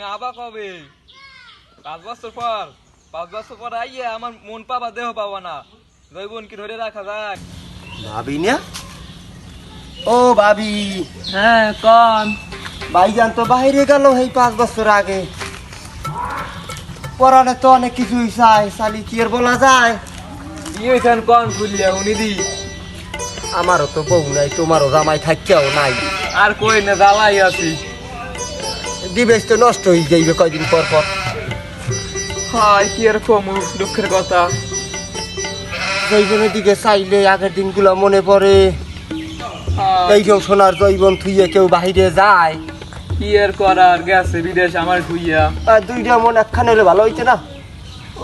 তুমি আবা কবে? 5 বছর পর। 5 বছর পর আইয়া আমার মন পাবা দেহ পাবা না। জৈবন কি ধরে রাখা যায়? ভাবি না? ও ভাবি, হ্যাঁ কোন? ভাইজান তো বাইরে গেল এই 5 বছর আগে। পরানে তো অনেক কিছুই চাই, শালি কি আর বলা যায়? কি হয়েছেন কোন খুললে উনি দি? আমারও তো বউ নাই, তোমারও জামাই থাকছেও নাই। আর কই না জ্বালাই আছি। ডিবেস তো নষ্ট হয়ে যাইবে কয়দিন পর পর। হাই কি আর কমু দুঃখের কথা। জৈবনের দিকে চাইলে আগের দিনগুলো মনে পড়ে। হায়, এই কেউ সোনার জৈবন থুইয়ে কেউ বাহিরে যায়। কি আর করার গেছে বিদেশ আমার ধুইয়া। আর দুইটা মন একখানে হলে ভালো হইছে না?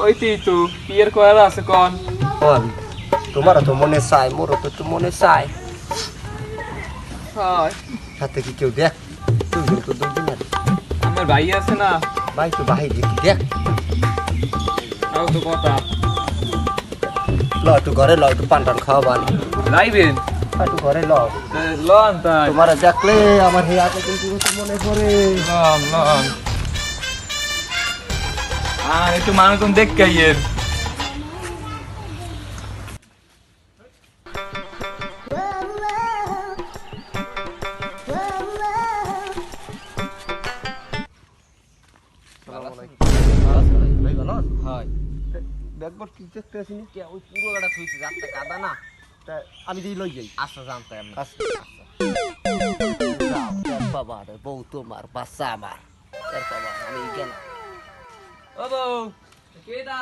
ওইতেই তো কি আর করার আছে কোন? ও ভাবি, তোমারও তো মনে চায়, মোরও তো একটু মনে চায়। হায়, সাথে কি কেউ দেখ? দুইজন তো দুইজন আর। আমার ভাই আছে না? ভাই তো বাহিরে কি দেখ? তাও তো কথা। ল একটু ঘরে ল, একটু পান টান খাওয়াবানি। লাইবেন একটু ঘরে ল। লন তাই। তোমার দেখলে আমার এই আগে কিন্তু তো মনে পড়ে। Loan loan. আর একটু মানুষজন দেখতে আইয়ের। ভাই ভালো? হয় দেখবার কি দেখতে আসিনি? কে ওই পুরো গাড়া থুইছে রাস্তা কাদা না। তা আমি দিয়ে লই যাই। আচ্ছা জানতে আমি আচ্ছা। যাও, তোর বাবা রে, বউ তোমার, বাচ্চা আমার। তোর বাবা, আমি গেলাম। ও বউ কেডা?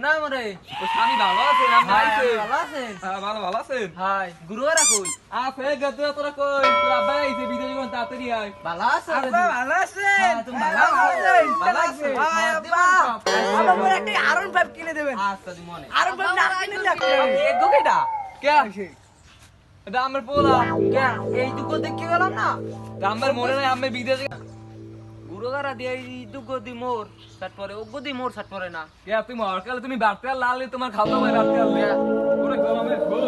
না মরে ও স্বামী ভালো আছে না ভাইছে? ভালো আছেন? হ্যাঁ ভালো আছেন। হাই গুরুয়ারা কই? আছে গেছে তোরা কই? তোর আব্বা আইছে বিদেশ কোন তাড়াতাড়ি আয়। ভালো আছেন? আব্বা ভালো আছেন? হ্যাঁ, তুমি ভালো আছেন? ভালো আছেন? হাই আব্বা, আমার একটা আরন ফাইভ কিনে দেবেন। আচ্ছা দি মনে আরন ফাইভ না কিনে দেখতে। এগো কেডা? কে? এটা আমার পোলা। কে এই দুগো দেখে গেলাম না। তা আমার মনে নাই আমি বিদেশে। গুরুগারা দিয়ে এই দুগো দি মোর সাট পরে ওগো দি মোর সাট পরে না। কে তুমি অরকালে তুমি বাড়তে লালে তোমার খাওয়া হয় বাড়তে আলে। ওরে গরমে গো।